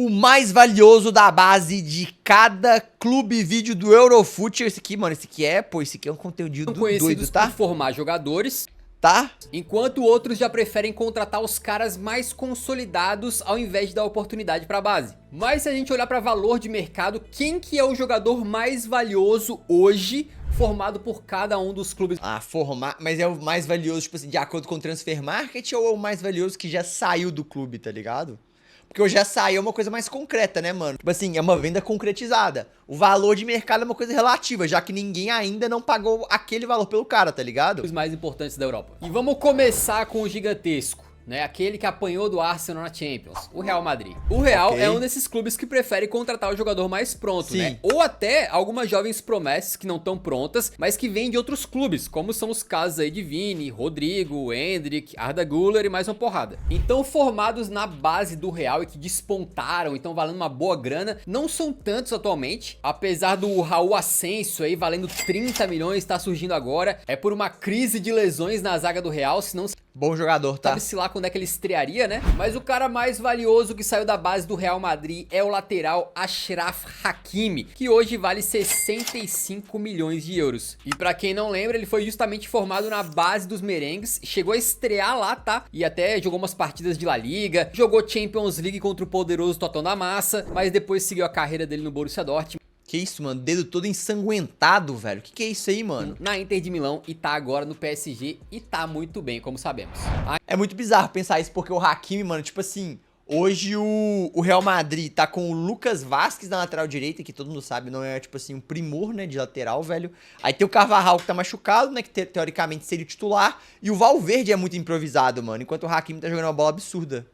o mais valioso da base de cada clube vídeo do Eurofoot. Esse aqui, mano, esse aqui é um conteúdo doido, tá? Por formar jogadores, tá? Enquanto outros já preferem contratar os caras mais consolidados ao invés de dar oportunidade pra base. Mas se a gente olhar pra valor de mercado, quem que é o jogador mais valioso hoje, formado por cada um dos clubes? Mas é o mais valioso, tipo assim, de acordo com o Transfer Market, ou é o mais valioso que já saiu do clube, tá ligado? Porque o já saiu é uma coisa mais concreta, né, mano? Tipo assim, é uma venda concretizada. O valor de mercado é uma coisa relativa, já que ninguém ainda não pagou aquele valor pelo cara, tá ligado? Os mais importantes da Europa. E vamos começar com o gigantesco, né? Aquele que apanhou do Arsenal na Champions, o Real Madrid. O Real é um desses clubes que prefere contratar o jogador mais pronto, né? Ou até algumas jovens promessas que não estão prontas, mas que vêm de outros clubes, como são os casos aí de Vini, Rodrigo, Endrick, Arda Güler e mais uma porrada. Então, formados na base do Real e que despontaram, então valendo uma boa grana, não são tantos atualmente, apesar do Raul Asensio aí valendo 30 milhões, tá surgindo agora, é por uma crise de lesões na zaga do Real, senão... Bom jogador, tá? Sabe-se lá quando é que ele estrearia, né? Mas o cara mais valioso que saiu da base do Real Madrid é o lateral Achraf Hakimi, que hoje vale 65 milhões de euros. E pra quem não lembra, ele foi justamente formado na base dos merengues, chegou a estrear lá, tá? E até jogou umas partidas de La Liga, jogou Champions League contra o poderoso Totão da Massa, mas depois seguiu a carreira dele no Borussia Dortmund. Que isso, mano? Dedo todo ensanguentado, velho. Que é isso aí, mano? Na Inter de Milão e tá agora no PSG e tá muito bem, como sabemos. É muito bizarro pensar isso, porque o Hakimi, mano, tipo assim... Hoje o Real Madrid tá com o Lucas Vazquez na lateral direita, que todo mundo sabe, não é, tipo assim, um primor, né, de lateral, velho. Aí tem o Carvajal, que tá machucado, né, que teoricamente seria o titular. E o Valverde é muito improvisado, mano, enquanto o Hakimi tá jogando uma bola absurda.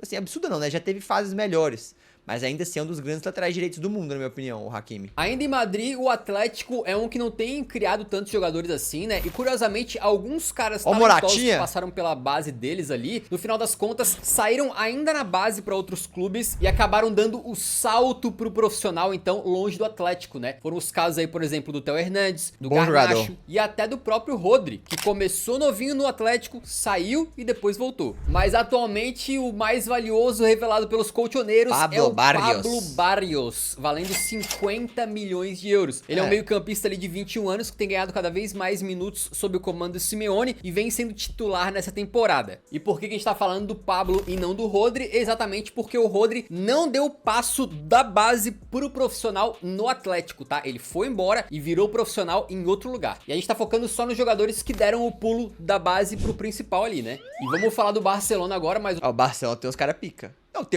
Assim, absurda não, né, já teve fases melhores. Mas ainda assim é um dos grandes laterais direitos do mundo, na minha opinião, o Hakimi. Ainda em Madrid, o Atlético é um que não tem criado tantos jogadores assim, né? E curiosamente, alguns caras talentosos que passaram pela base deles ali, no final das contas, saíram ainda na base para outros clubes e acabaram dando o salto pro profissional, então, longe do Atlético, né? Foram os casos aí, por exemplo, do Theo Hernandes, do Garnacho e até do próprio Rodri, que começou novinho no Atlético, saiu e depois voltou. Mas atualmente, o mais valioso revelado pelos colchoneiros é o Pablo Barrios, valendo 50 milhões de euros. Ele é um meio-campista ali de 21 anos que tem ganhado cada vez mais minutos sob o comando do Simeone e vem sendo titular nessa temporada. E por que a gente tá falando do Pablo e não do Rodri? Exatamente porque o Rodri não deu o passo da base pro profissional no Atlético, tá? Ele foi embora e virou profissional em outro lugar. E a gente tá focando só nos jogadores que deram o pulo da base pro principal ali, né? E vamos falar do Barcelona agora, mas... O Barcelona tem os caras pica. Não,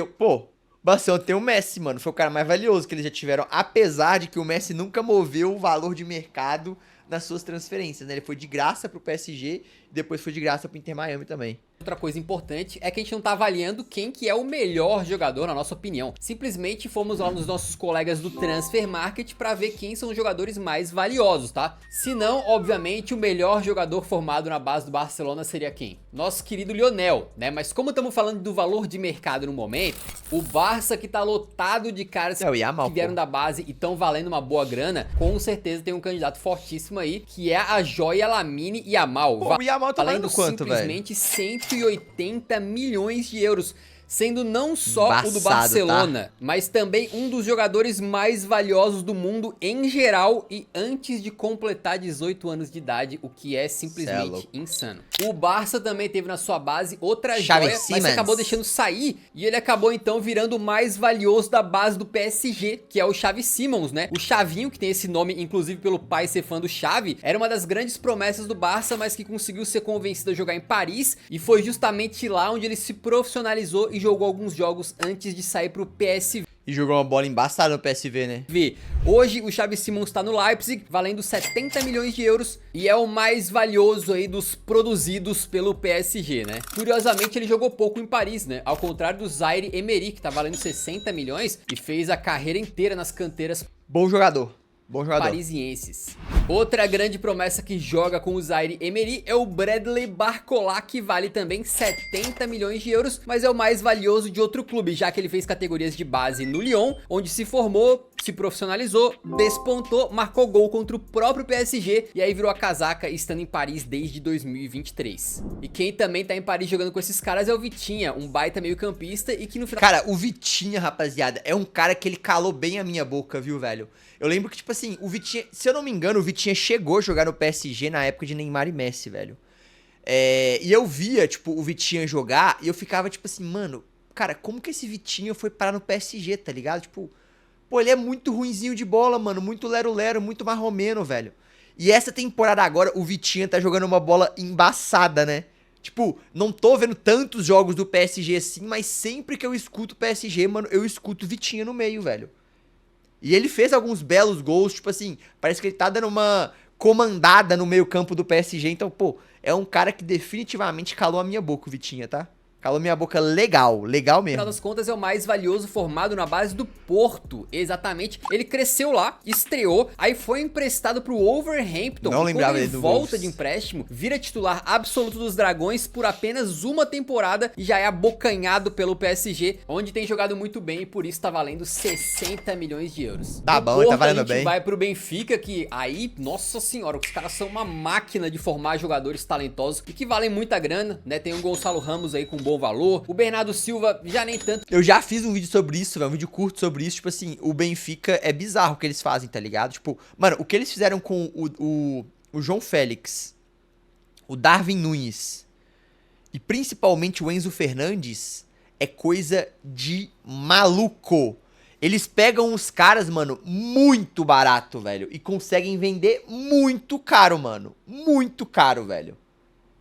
Barcelona tem o Messi, mano. Foi o cara mais valioso que eles já tiveram. Apesar de que o Messi nunca moveu o valor de mercado nas suas transferências, né? Ele foi de graça pro PSG e depois foi de graça pro Inter Miami também. Outra coisa importante é que a gente não tá avaliando quem que é o melhor jogador na nossa opinião. Simplesmente fomos lá nos nossos colegas do Transfer Market pra ver quem são os jogadores mais valiosos, tá? Se não, obviamente, o melhor jogador formado na base do Barcelona seria quem? Nosso querido Lionel, né? Mas como estamos falando do valor de mercado no momento, o Barça que tá lotado de caras que vieram da base e estão valendo uma boa grana, com certeza tem um candidato fortíssimo aí, que é a joia Lamine Yamal. O Yamal tá valendo quanto, velho? Simplesmente 180 milhões de euros, sendo não só o do Barcelona, mas também um dos jogadores mais valiosos do mundo em geral e antes de completar 18 anos de idade, o que é simplesmente insano. O Barça também teve na sua base outra joia, mas acabou deixando sair e ele acabou então virando o mais valioso da base do PSG, que é o Xavi Simons, né? O Xavinho, que tem esse nome inclusive pelo pai ser fã do Xavi, era uma das grandes promessas do Barça, mas que conseguiu ser convencido a jogar em Paris e foi justamente lá onde ele se profissionalizou e jogou alguns jogos antes de sair pro PSV. E jogou uma bola embaçada no PSV, né? Hoje o Xavi Simons tá no Leipzig, valendo 70 milhões de euros e é o mais valioso aí dos produzidos pelo PSG, né? Curiosamente ele jogou pouco em Paris, né? Ao contrário do Zaire Emery, que tá valendo 60 milhões e fez a carreira inteira nas canteiras. Bom jogador. Parisienses. Outra grande promessa que joga com o Zaire Emery é o Bradley Barcola, que vale também 70 milhões de euros, mas é o mais valioso de outro clube, já que ele fez categorias de base no Lyon, onde se formou, se profissionalizou, despontou, marcou gol contra o próprio PSG e aí virou a casaca estando em Paris desde 2023. E quem também tá em Paris jogando com esses caras é o Vitinha, um baita meio campista e que no final... Cara, o Vitinha, rapaziada, é um cara que ele calou bem a minha boca, viu, velho? Eu lembro que, tipo assim, o Vitinha, se eu não me engano, o Vitinha chegou a jogar no PSG na época de Neymar e Messi, velho. E eu via, tipo, o Vitinha jogar e eu ficava, tipo assim, mano, cara, como que esse Vitinha foi parar no PSG, tá ligado? Tipo, pô, ele é muito ruinzinho de bola, mano, muito lero-lero, muito marromeno, velho. E essa temporada agora, o Vitinha tá jogando uma bola embaçada, né? Tipo, não tô vendo tantos jogos do PSG assim, mas sempre que eu escuto o PSG, mano, eu escuto o Vitinha no meio, velho. E ele fez alguns belos gols, tipo assim, parece que ele tá dando uma comandada no meio campo do PSG, então, pô, é um cara que definitivamente calou a minha boca, o Vitinha, tá? Calou minha boca legal, legal mesmo. Afinal das contas, é o mais valioso formado na base do Porto, exatamente. Ele cresceu lá, estreou, aí foi emprestado pro Wolverhampton. Não lembrava dele do volta Wolves. de empréstimo, vira titular absoluto dos Dragões por apenas uma temporada e já é abocanhado pelo PSG, onde tem jogado muito bem e por isso tá valendo 60 milhões de euros. Tá bom, ele tá valendo bem. Vai pro Benfica, que aí, nossa senhora, os caras são uma máquina de formar jogadores talentosos e que valem muita grana, né? Tem o Gonçalo Ramos aí com bom valor, o Bernardo Silva já nem tanto. Eu já fiz um vídeo sobre isso, velho, um vídeo curto sobre isso, tipo assim, o Benfica é bizarro o que eles fazem, tá ligado? Tipo, mano, o que eles fizeram com o João Félix, o Darwin Núñez e principalmente o Enzo Fernandes é coisa de maluco. Eles pegam os caras, mano, muito barato, velho, e conseguem vender muito caro, mano, muito caro, velho.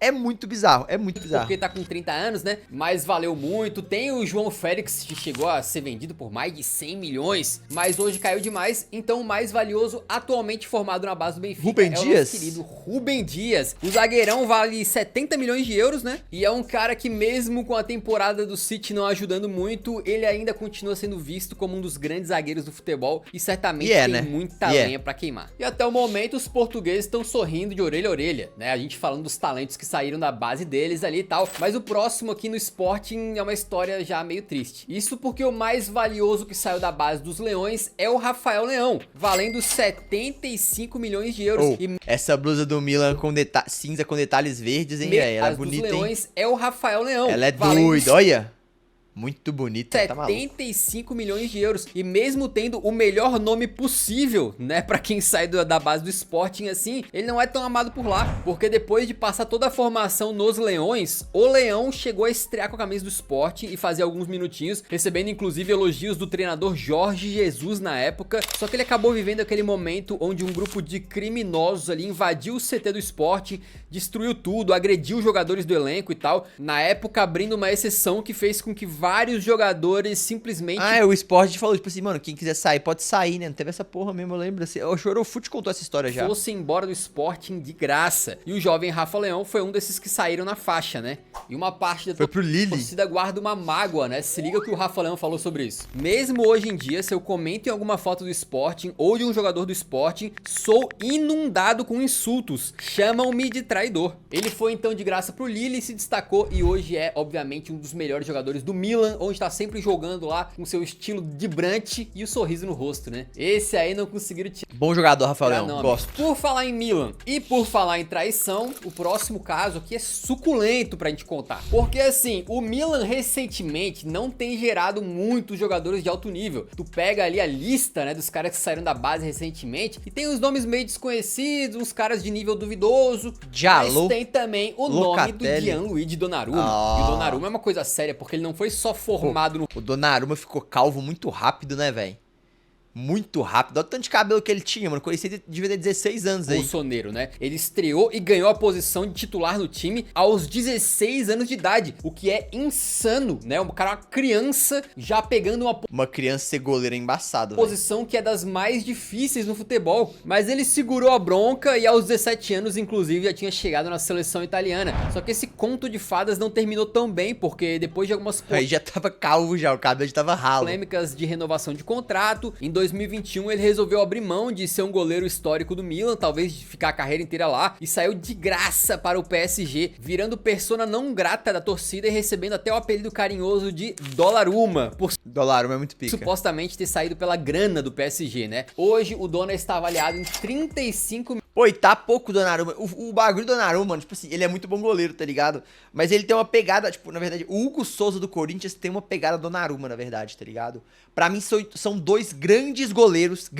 É muito bizarro, é muito bizarro. Porque tá com 30 anos, né? Mas valeu muito. Tem o João Félix, que chegou a ser vendido por mais de 100 milhões. Mas hoje caiu demais. Então o mais valioso atualmente formado na base do Benfica Rubem é Dias? o nosso querido Rubem Dias. O zagueirão vale 70 milhões de euros, né? E é um cara que mesmo com a temporada do City não ajudando muito, ele ainda continua sendo visto como um dos grandes zagueiros do futebol. E certamente tem né? muita lenha pra queimar. E até o momento os portugueses estão sorrindo de orelha a orelha, né? A gente falando dos talentos que saíram da base deles ali e tal, mas o próximo aqui no Sporting é uma história já meio triste. Isso porque o mais valioso que saiu da base dos Leões é o Rafael Leão, valendo 75 milhões de euros. E essa blusa do Milan com cinza com detalhes verdes, hein, velho? Ela é bonita, hein? Leões é o Rafael Leão. Ela é doida, olha. Muito bonita, 75 milhões de euros. E mesmo tendo o melhor nome possível, né, pra quem sai da base do Sporting assim, ele não é tão amado por lá. Porque depois de passar toda a formação nos Leões, o Leão chegou a estrear com a camisa do Sporting e fazer alguns minutinhos, recebendo inclusive elogios do treinador Jorge Jesus na época. Só que ele acabou vivendo aquele momento onde um grupo de criminosos ali invadiu o CT do Sporting, destruiu tudo, agrediu os jogadores do elenco e tal. Na época abrindo uma exceção que fez com que vários jogadores simplesmente... o Sport falou, tipo assim, mano, quem quiser sair, pode sair, né? Não teve essa porra mesmo, eu lembro. Assim, o Chorofute contou essa história já. Fosse embora do Sporting de graça. E o jovem Rafa Leão foi um desses que saíram na faixa, né? E uma parte da torcida guarda uma mágoa, né? Se liga que o Rafa Leão falou sobre isso. Mesmo hoje em dia, se eu comento em alguma foto do Sporting ou de um jogador do Sporting, sou inundado com insultos. Chamam-me de traidor. Ele foi então de graça pro Lille, se destacou e hoje é, obviamente, um dos melhores jogadores do Milan, onde tá sempre jogando lá com seu estilo vibrante e o sorriso no rosto, né? Esse aí não conseguiram tirar. Bom jogador, Rafael Leão, gosto. Por falar em Milan e por falar em traição, o próximo caso aqui é suculento pra gente contar. Porque assim, o Milan recentemente não tem gerado muitos jogadores de alto nível. Tu pega ali a lista, né, dos caras que saíram da base recentemente e tem uns nomes meio desconhecidos, uns caras de nível duvidoso. Mas tem também o nome do Gianluigi Donnarumma. E o Donnarumma é uma coisa séria, porque ele não foi só formado no... O Donnarumma ficou calvo muito rápido, né, velho? Muito rápido. Olha o tanto de cabelo que ele tinha, mano. Conheci ele devia ter 16 anos aí. Bolsoneiro, né? Ele estreou e ganhou a posição de titular no time aos 16 anos de idade. O que é insano, né? O cara, uma criança, já pegando uma criança ser goleiro é embaçado, posição que é das mais difíceis no futebol. Mas ele segurou a bronca e aos 17 anos, inclusive, já tinha chegado na seleção italiana. Só que esse conto de fadas não terminou tão bem, porque depois de algumas... Aí já tava calvo já, o cabelo já tava ralo. Polêmicas de renovação de contrato. Em 2021 ele resolveu abrir mão de ser um goleiro histórico do Milan, talvez de ficar a carreira inteira lá, e saiu de graça para o PSG, virando persona não grata da torcida e recebendo até o apelido carinhoso de Donnarumma, por Donnarumma é muito pica. supostamente ter saído pela grana do PSG, né? Hoje o Donna está avaliado em 35 Pô, e tá pouco o Donnarumma. O bagulho do Donnarumma, mano, tipo assim, ele é muito bom goleiro, tá ligado? Mas ele tem uma pegada, tipo, na verdade, o Hugo Souza do Corinthians tem uma pegada do Donnarumma, na verdade, tá ligado? Pra mim são dois grandes goleiros,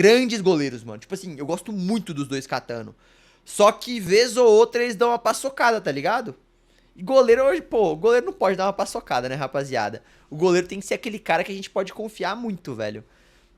mano. Tipo assim, eu gosto muito dos dois catando. Só que, vez ou outra, eles dão uma paçocada, tá ligado? E goleiro hoje, pô, o goleiro não pode dar uma paçocada, né, rapaziada? O goleiro tem que ser aquele cara que a gente pode confiar muito, velho.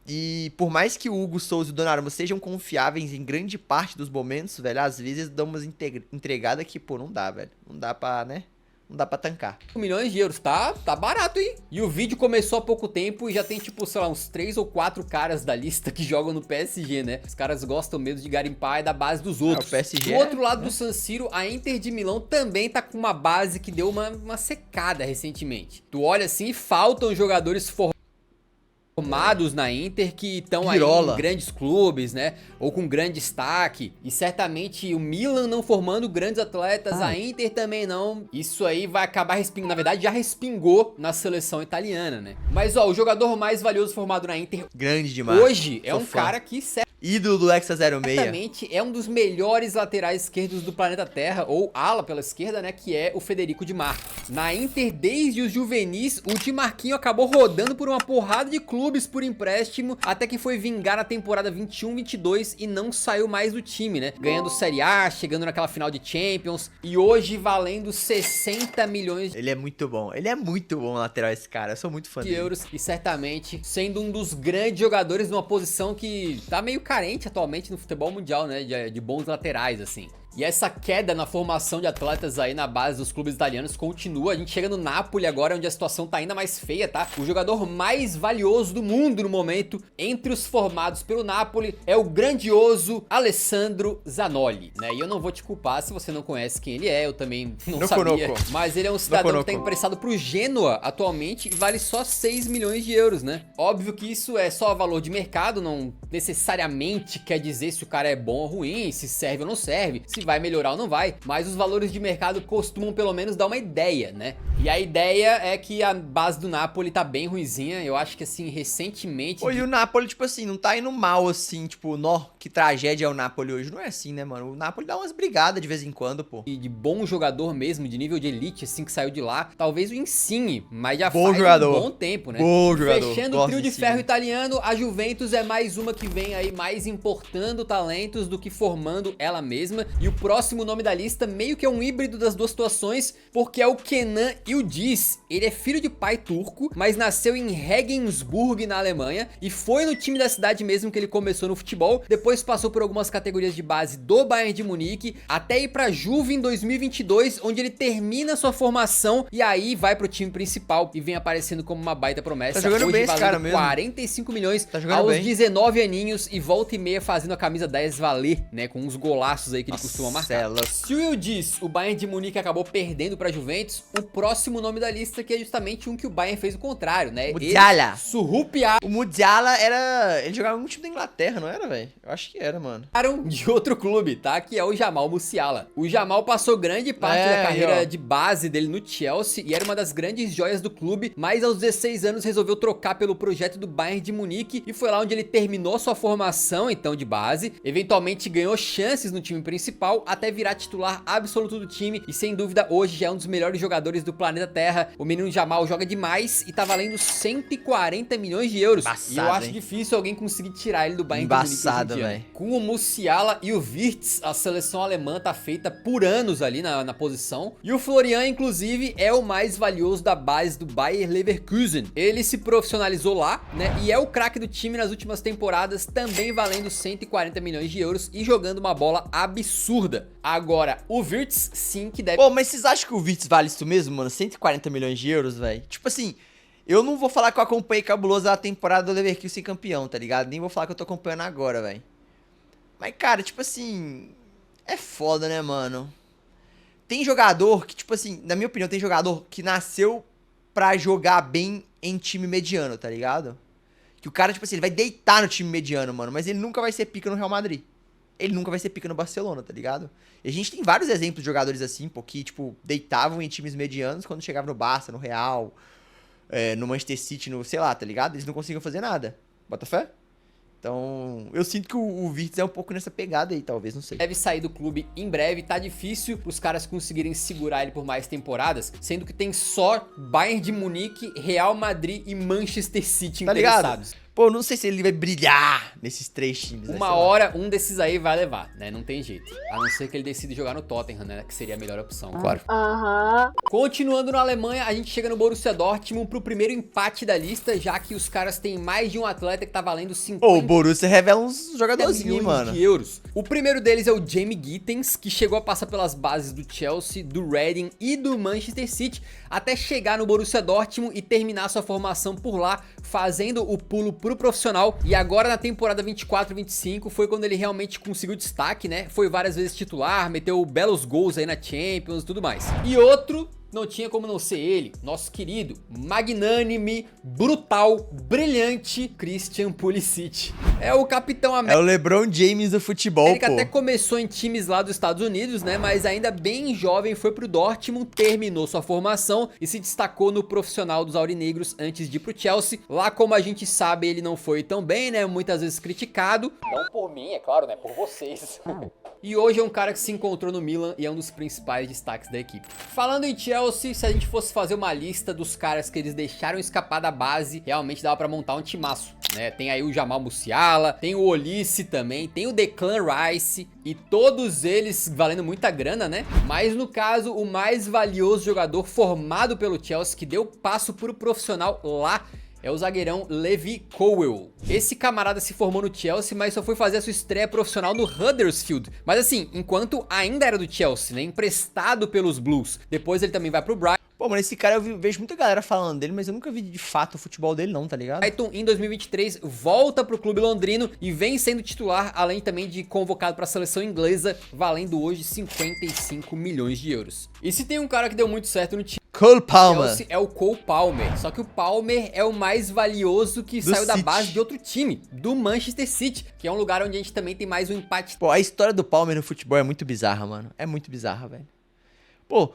E por mais que o Hugo Souza e o Donnarumma sejam confiáveis em grande parte dos momentos, velho, às vezes dão umas entregadas que, pô, não dá, velho. Não dá pra, né? Não dá pra tancar. milhões de euros, tá barato, hein? E o vídeo começou há pouco tempo e já tem, tipo, sei lá, uns 3 ou 4 caras da lista que jogam no PSG, né? Os caras gostam mesmo de garimpar, é da base dos outros. O PSG do outro lado do San Siro, a Inter de Milão também tá com uma base que deu uma secada recentemente. Tu olha assim, faltam jogadores formados na Inter que estão aí em grandes clubes, né? Ou com grande destaque. E certamente o Milan não formando grandes atletas, a Inter também não. Isso aí vai acabar respingando. Na verdade, já respingou na seleção italiana, né? Mas ó, o jogador mais valioso formado na Inter grande demais. Hoje é um cara que ídolo do Hexa 06. Certamente é um dos melhores laterais esquerdos do planeta Terra, ou ala pela esquerda, né, que é o Federico Di Marco. Na Inter, desde os juvenis, o Di Marquinho acabou rodando por uma porrada de clubes por empréstimo, até que foi vingar na temporada 21-22 e não saiu mais do time, né, ganhando Série A, chegando naquela final de Champions, e hoje valendo 60 milhões ele é muito bom lateral esse cara, eu sou muito fã dele. euros, e certamente sendo um dos grandes jogadores numa posição que tá meio carente atualmente no futebol mundial, né, de bons laterais, assim. E essa queda na formação de atletas aí na base dos clubes italianos continua. A gente chega no Napoli agora, onde a situação tá ainda mais feia, tá? O jogador mais valioso do mundo no momento, entre os formados pelo Napoli, é o grandioso Alessandro Zanoli, né? E eu não vou te culpar se você não conhece quem ele é, eu também não sabia. Mas ele é um cidadão que tá emprestado pro Genoa atualmente e vale só 6 milhões de euros, né? Óbvio que isso é só valor de mercado, não necessariamente quer dizer se o cara é bom ou ruim, se serve ou não serve, se vai melhorar ou não vai, mas os valores de mercado costumam pelo menos dar uma ideia, né? E a ideia é que a base do Napoli tá bem ruinzinha, eu acho que assim, recentemente... Pô, e o Napoli, tipo assim, não tá indo mal assim, tipo, que tragédia é o Napoli hoje, não é assim, né, mano? O Napoli dá umas brigadas de vez em quando, pô. E de bom jogador mesmo, de nível de elite, assim, que saiu de lá, talvez o Insigne, mas já faz um bom tempo, né? Bom jogador. Fechando o trio de ferro italiano, a Juventus é mais uma que vem aí mais importando talentos do que formando ela mesma, e o próximo nome da lista meio que é um híbrido das duas situações, porque é o Kenan Yildiz. Ele é filho de pai turco, mas nasceu em Regensburg, na Alemanha, e foi no time da cidade mesmo que ele começou no futebol, depois passou por algumas categorias de base do Bayern de Munique, até ir pra Juve em 2022, onde ele termina sua formação, e aí vai pro time principal, e vem aparecendo como uma baita promessa. Tá jogando hoje bem esse cara mesmo. 45 milhões tá jogando aos bem. 19 aninhos, e volta e meia fazendo a camisa 10 valer, né, com uns golaços aí que ele costuma marcar. Se o Yildiz, o Bayern de Munique acabou perdendo pra Juventus, o próximo nome da lista que é justamente um que o Bayern fez o contrário, né? Musiala. Surrupiaram. O Musiala era... ele jogava no time da Inglaterra, não era, velho? Eu acho que era, mano. De outro clube, tá? Que é o Jamal Musiala. O Jamal passou grande parte da carreira de base dele no Chelsea e era uma das grandes joias do clube, mas aos 16 anos resolveu trocar pelo projeto do Bayern de Munique e foi lá onde ele terminou sua formação, então, de base. Eventualmente ganhou chances no time principal até virar titular absoluto do time e sem dúvida hoje já é um dos melhores jogadores do planeta Terra. O menino Jamal joga demais e tá valendo 140 milhões de euros. Embaçado, e eu acho hein? difícil alguém conseguir tirar ele do Bayern de Munique hoje em dia. Véio. Com o Musiala e o Wirtz, a seleção alemã tá feita por anos ali na posição. E o Florian, inclusive, é o mais valioso da base do Bayer Leverkusen. Ele se profissionalizou lá, né? E é o craque do time nas últimas temporadas, também valendo 140 milhões de euros e jogando uma bola absurda. Agora, o Wirtz, sim, que deve... Pô, mas vocês acham que o Wirtz vale isso mesmo, mano? 140 milhões de euros, velho? Tipo assim, eu não vou falar que eu acompanhei cabuloso a temporada do Leverkusen campeão, tá ligado? Nem vou falar que eu tô acompanhando agora, velho. Mas, cara, tipo assim... é foda, né, mano? Tem jogador que, tipo assim, na minha opinião, tem jogador que nasceu pra jogar bem em time mediano, tá ligado? Que o cara, tipo assim, ele vai deitar no time mediano, mano. Mas ele nunca vai ser pica no Real Madrid. Ele nunca vai ser pica no Barcelona, tá ligado? E a gente tem vários exemplos de jogadores assim, pô, que, tipo, deitavam em times medianos quando chegavam no Barça, no Real, no Manchester City, no, sei lá, tá ligado? Eles não conseguiam fazer nada. Bota fé? Então, eu sinto que o Virtus é um pouco nessa pegada aí, talvez, não sei. Deve sair do clube em breve, tá difícil os caras conseguirem segurar ele por mais temporadas, sendo que tem só Bayern de Munique, Real Madrid e Manchester City interessados. Ligado? Pô, não sei se ele vai brilhar nesses 3 times. Uma hora, um desses aí vai levar, né? Não tem jeito. A não ser que ele decida jogar no Tottenham, né? Que seria a melhor opção, claro. Continuando na Alemanha, a gente chega no Borussia Dortmund pro primeiro empate da lista, já que os caras têm mais de um atleta que tá valendo 50 o Borussia revela uns jogadorzinhos, mano. de euros. O primeiro deles é o Jamie Gittens, que chegou a passar pelas bases do Chelsea, do Reading e do Manchester City, até chegar no Borussia Dortmund e terminar sua formação por lá, fazendo o pulo pro profissional. E agora na temporada 24-25 foi quando ele realmente conseguiu destaque, né? Foi várias vezes titular, meteu belos gols aí na Champions e tudo mais. E outro, não tinha como não ser ele, nosso querido, magnânime, brutal, brilhante Christian Pulisic. É o Capitão América. É o LeBron James do futebol, Ele que até começou em times lá dos Estados Unidos, né? Mas ainda bem jovem foi pro Dortmund, terminou sua formação e se destacou no profissional dos aurinegros antes de ir pro Chelsea. Lá, como a gente sabe, ele não foi tão bem, né? Muitas vezes criticado. Não por mim, é claro, né? Por vocês. E hoje é um cara que se encontrou no Milan e é um dos principais destaques da equipe. Falando em Chelsea, se a gente fosse fazer uma lista dos caras que eles deixaram escapar da base, realmente dava pra montar um timaço, né? Tem aí o Jamal Musiala, tem o Olise também, tem o Declan Rice e todos eles valendo muita grana, né? Mas no caso, o mais valioso jogador formado pelo Chelsea, que deu passo pro profissional lá, é o zagueirão Levi Colwill. Esse camarada se formou no Chelsea, mas só foi fazer a sua estreia profissional no Huddersfield. Mas assim, enquanto ainda era do Chelsea, né, emprestado pelos Blues. Depois ele também vai pro Brighton. Pô, mano, esse cara eu vejo muita galera falando dele, mas eu nunca vi de fato o futebol dele não, tá ligado? Brighton em 2023 volta pro clube londrino e vem sendo titular, além também de convocado pra seleção inglesa, valendo hoje 55 milhões de euros. E se tem um cara que deu muito certo no time, Cole Palmer. Chelsea, é o Cole Palmer. Só que o Palmer é o mais valioso que saiu da base de outro time, do Manchester City, que é um lugar onde a gente também tem mais um empate. Pô, a história do Palmer no futebol é muito bizarra, mano. É muito bizarra, velho. Pô,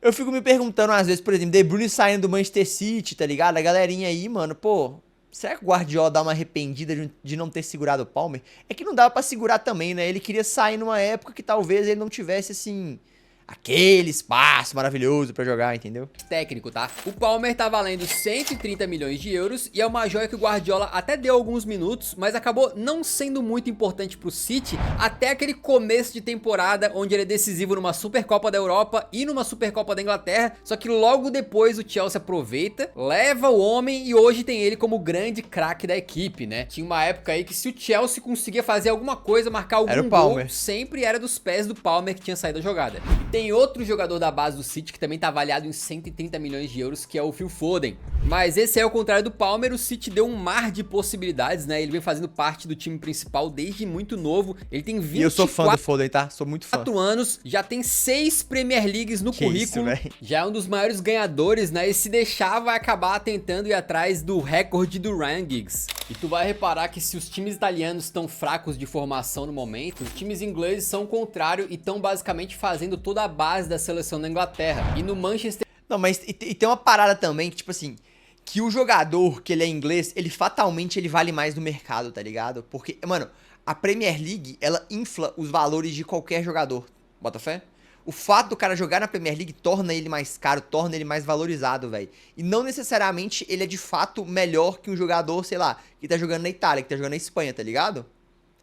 eu fico me perguntando às vezes, por exemplo, De Bruyne saindo do Manchester City, tá ligado? A galerinha aí, mano, pô, será que o Guardiola dá uma arrependida de não ter segurado o Palmer? É que não dava pra segurar também, né? Ele queria sair numa época que talvez ele não tivesse, assim, aquele espaço maravilhoso pra jogar, entendeu? Técnico, tá? O Palmer tá valendo 130 milhões de euros e é uma joia que o Guardiola até deu alguns minutos, mas acabou não sendo muito importante pro City até aquele começo de temporada onde ele é decisivo numa Supercopa da Europa e numa Supercopa da Inglaterra, só que logo depois o Chelsea aproveita, leva o homem e hoje tem ele como grande craque da equipe, né? Tinha uma época aí que se o Chelsea conseguia fazer alguma coisa, marcar algum gol, sempre era dos pés do Palmer que tinha saído da jogada. E tem outro jogador da base do City que também tá avaliado em 130 milhões de euros, que é o Phil Foden. Mas esse é o contrário do Palmer, o City deu um mar de possibilidades, né? Ele vem fazendo parte do time principal desde muito novo. Ele tem 24 e eu sou fã do Foden, tá? Sou muito fã. anos, já tem 6 Premier Leagues no currículo. Isso, já é um dos maiores ganhadores, né? E se deixar, vai acabar tentando ir atrás do recorde do Ryan Giggs. E tu vai reparar que se os times italianos estão fracos de formação no momento, os times ingleses são o contrário e estão basicamente fazendo toda a base da seleção da Inglaterra. E no Manchester... Não, mas e tem uma parada também que, tipo assim, que o jogador que ele é inglês, ele fatalmente ele vale mais no mercado, tá ligado? Porque, mano, a Premier League, ela infla os valores de qualquer jogador. Bota fé? O fato do cara jogar na Premier League torna ele mais caro, torna ele mais valorizado, velho. E não necessariamente ele é de fato melhor que um jogador, sei lá, que tá jogando na Itália, que tá jogando na Espanha, tá ligado?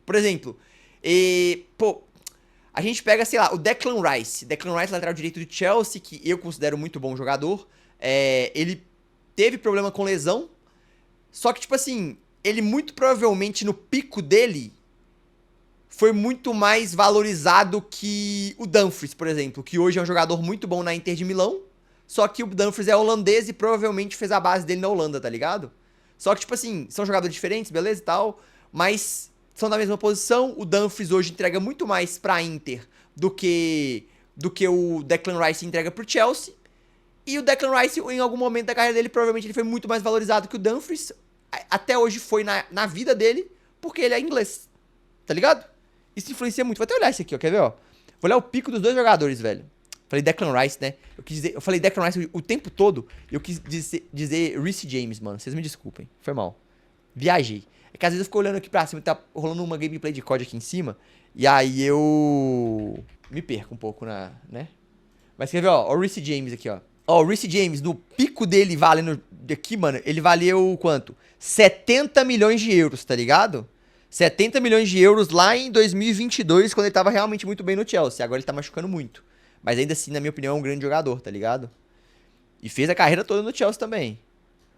Por exemplo, a gente pega, sei lá, o Declan Rice. Declan Rice, lateral direito do Chelsea, que eu considero muito bom jogador. Ele teve problema com lesão. Só que, tipo assim, ele muito provavelmente no pico dele foi muito mais valorizado que o Dumfries, por exemplo, que hoje é um jogador muito bom na Inter de Milão, só que o Dumfries é holandês e provavelmente fez a base dele na Holanda, tá ligado? Só que, tipo assim, são jogadores diferentes, beleza e tal, mas são da mesma posição. O Dumfries hoje entrega muito mais pra Inter do que o Declan Rice entrega pro Chelsea, e o Declan Rice, em algum momento da carreira dele, provavelmente ele foi muito mais valorizado que o Dumfries, até hoje foi na vida dele, porque ele é inglês, tá ligado? Isso influencia muito. Vou até olhar isso aqui, ó, quer ver, ó? Vou olhar o pico dos dois jogadores, velho. Falei Declan Rice, né? Eu falei Declan Rice o tempo todo, eu quis dizer Reece James, mano. Vocês me desculpem, foi mal. Viajei. É que às vezes eu fico olhando aqui pra cima, tá rolando uma gameplay de COD aqui em cima, e aí eu me perco um pouco né? Mas quer ver, ó, o Reece James aqui, ó. Ó, o Reece James, no pico dele valendo aqui, mano, ele valeu quanto? 70 milhões de euros, tá ligado? 70 milhões de euros lá em 2022, quando ele tava realmente muito bem no Chelsea. Agora ele tá machucando muito. Mas ainda assim, na minha opinião, é um grande jogador, tá ligado? E fez a carreira toda no Chelsea também.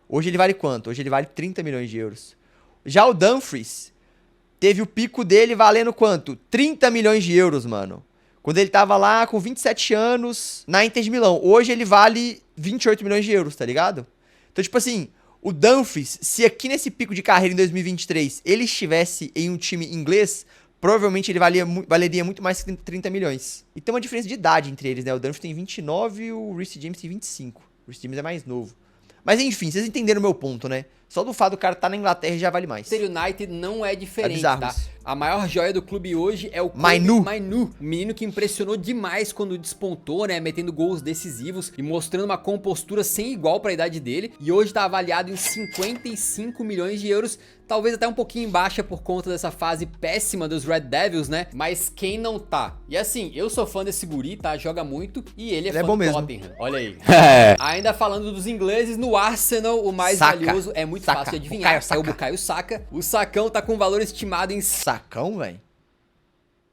Hoje ele vale quanto? Hoje ele vale 30 milhões de euros. Já o Dumfries teve o pico dele valendo quanto? 30 milhões de euros, mano. Quando ele tava lá com 27 anos na Inter de Milão. Hoje ele vale 28 milhões de euros, tá ligado? Então, tipo assim, o Dumfries, se aqui nesse pico de carreira em 2023 ele estivesse em um time inglês, provavelmente ele valeria muito mais que 30 milhões. E tem uma diferença de idade entre eles, né? O Dumfries tem 29 e o Reece James tem 25. O Reece James é mais novo. Mas enfim, vocês entenderam o meu ponto, né? Só do fato do cara estar na Inglaterra já vale mais. O United não é diferente, tá? A maior joia do clube hoje é o Mainu. O menino que impressionou demais quando despontou, né? Metendo gols decisivos e mostrando uma compostura sem igual pra idade dele. E hoje tá avaliado em 55 milhões de euros. Talvez até um pouquinho baixa por conta dessa fase péssima dos Red Devils, né? Mas quem não tá? E assim, eu sou fã desse guri, tá? Joga muito e ele é fã do Tottenham. Olha aí. Ainda falando dos ingleses, no Arsenal, o mais valioso é muito fácil de adivinhar. É o Bukayo Saka. O Sacão tá com valor estimado em... Sacão, velho?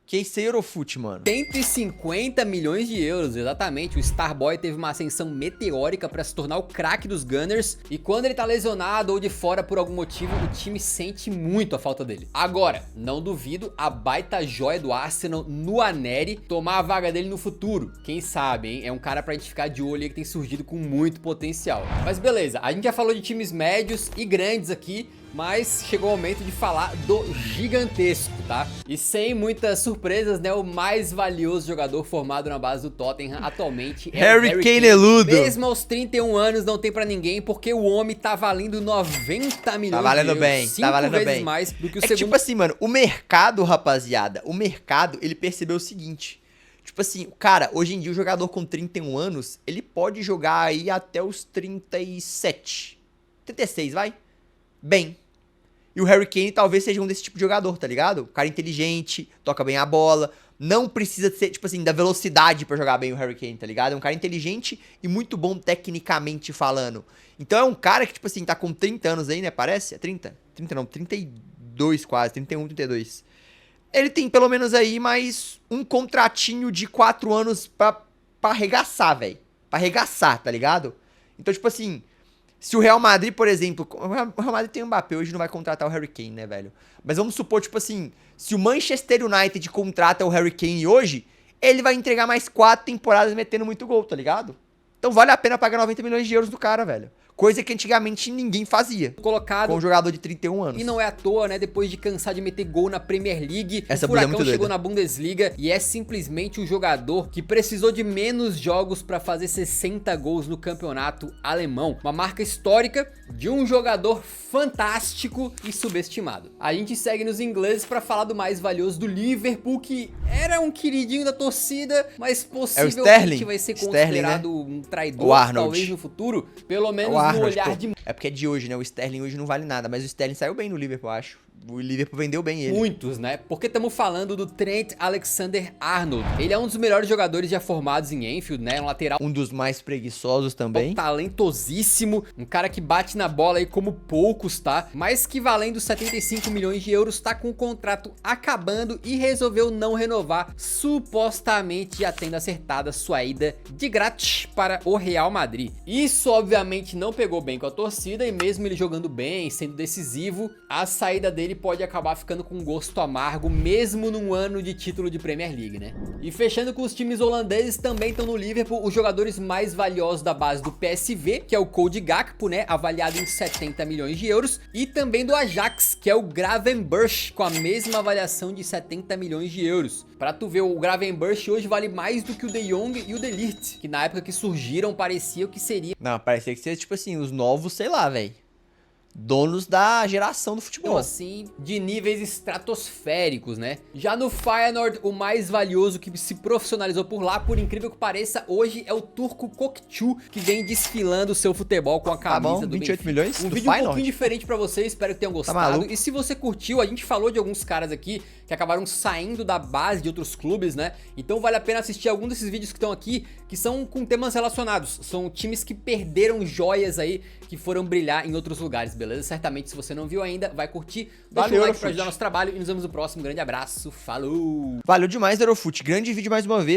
Que esse Eurofoot, mano. 150 milhões de euros, exatamente. O Starboy teve uma ascensão meteórica pra se tornar o craque dos Gunners. E quando ele tá lesionado ou de fora por algum motivo, o time sente muito a falta dele. Agora, não duvido a baita joia do Arsenal, Nwaneri, tomar a vaga dele no futuro. Quem sabe, hein? É um cara pra gente ficar de olho aí que tem surgido com muito potencial. Mas beleza, a gente já falou de times médios e grandes aqui, mas chegou o momento de falar do gigantesco, tá? E sem muitas surpresas, né? O mais valioso jogador formado na base do Tottenham atualmente é Harry Kane. Mesmo aos 31 anos não tem pra ninguém, porque o homem tá valendo 90 milhões de euros. Bem, tá valendo vezes bem. Mais do que o segundo. segundo. Tipo assim, mano, o mercado, rapaziada, ele percebeu o seguinte. Tipo assim, cara, hoje em dia o jogador com 31 anos, ele pode jogar aí até os 37. 36, vai? Bem. E o Harry Kane talvez seja um desse tipo de jogador, tá ligado? Um cara inteligente, toca bem a bola, não precisa ser, tipo assim, da velocidade pra jogar bem o Harry Kane, tá ligado? É um cara inteligente e muito bom tecnicamente falando. Então é um cara que, tipo assim, tá com 30 anos aí, né? Parece? É 30? 30 não, 32 quase, 31, 32. Ele tem pelo menos aí mais um contratinho de 4 anos pra arregaçar, velho. Pra arregaçar, tá ligado? Então, tipo assim... Se o Real Madrid, por exemplo... O Real Madrid tem o Mbappé, hoje não vai contratar o Harry Kane, né, velho? Mas vamos supor, tipo assim... Se o Manchester United contrata o Harry Kane hoje, ele vai entregar mais 4 temporadas metendo muito gol, tá ligado? Então vale a pena pagar 90 milhões de euros do cara, velho. Coisa que antigamente ninguém fazia. Colocado com um jogador de 31 anos. E não é à toa, né? Depois de cansar de meter gol na Premier League, essa o Furacão é muito chegou doida. na Bundesliga e é simplesmente o jogador que precisou de menos jogos pra fazer 60 gols no campeonato alemão. Uma marca histórica de um jogador fantástico e subestimado. A gente segue nos ingleses pra falar do mais valioso do Liverpool, que era um queridinho da torcida, mas possivelmente vai ser considerado um traidor, talvez no futuro. Pelo menos no olhar de... É porque é de hoje, né? O Sterling hoje não vale nada, mas o Sterling saiu bem no Liverpool, eu acho. O Liverpool vendeu bem ele. Muitos, né? Porque estamos falando do Trent Alexander-Arnold. Ele é um dos melhores jogadores já formados em Anfield, né? Um lateral. Um dos mais preguiçosos também. Talentosíssimo. Um cara que bate na bola aí como poucos, tá? Mas que valendo 75 milhões de euros, tá com o contrato acabando e resolveu não renovar. Supostamente já tendo acertado a sua ida de grátis para o Real Madrid. Isso, obviamente, não pegou bem com a torcida e mesmo ele jogando bem, sendo decisivo, a saída dele pode acabar ficando com um gosto amargo, mesmo num ano de título de Premier League, né? E fechando com os times holandeses, também estão no Liverpool os jogadores mais valiosos da base do PSV, que é o Cody Gakpo, né? Avaliado em 70 milhões de euros. E também do Ajax, que é o Gravenberch, com a mesma avaliação de 70 milhões de euros. Pra tu ver, o Gravenberch hoje vale mais do que o De Jong e o De Ligt, que na época que surgiram parecia o que seria. Não, parecia que seria tipo assim, os novos, sei lá, velho. donos da geração do futebol. Então, assim, de níveis estratosféricos, né? Já no Feyenoord, o mais valioso que se profissionalizou por lá, por incrível que pareça, hoje é o turco Kokçu, que vem desfilando o seu futebol com a camisa do 28 Benfica. milhões Um do vídeo Feyenoord. um pouquinho diferente pra vocês, espero que tenham gostado. E se você curtiu, a gente falou de alguns caras aqui que acabaram saindo da base de outros clubes, né? Então vale a pena assistir algum desses vídeos que estão aqui, que são com temas relacionados. São times que perderam joias aí, que foram brilhar em outros lugares, beleza? Certamente, se você não viu ainda, vai curtir. Deixa um like pra ajudar nosso trabalho e nos vemos no próximo. Grande abraço, falou! Valeu demais, Eurofute. Grande vídeo mais uma vez.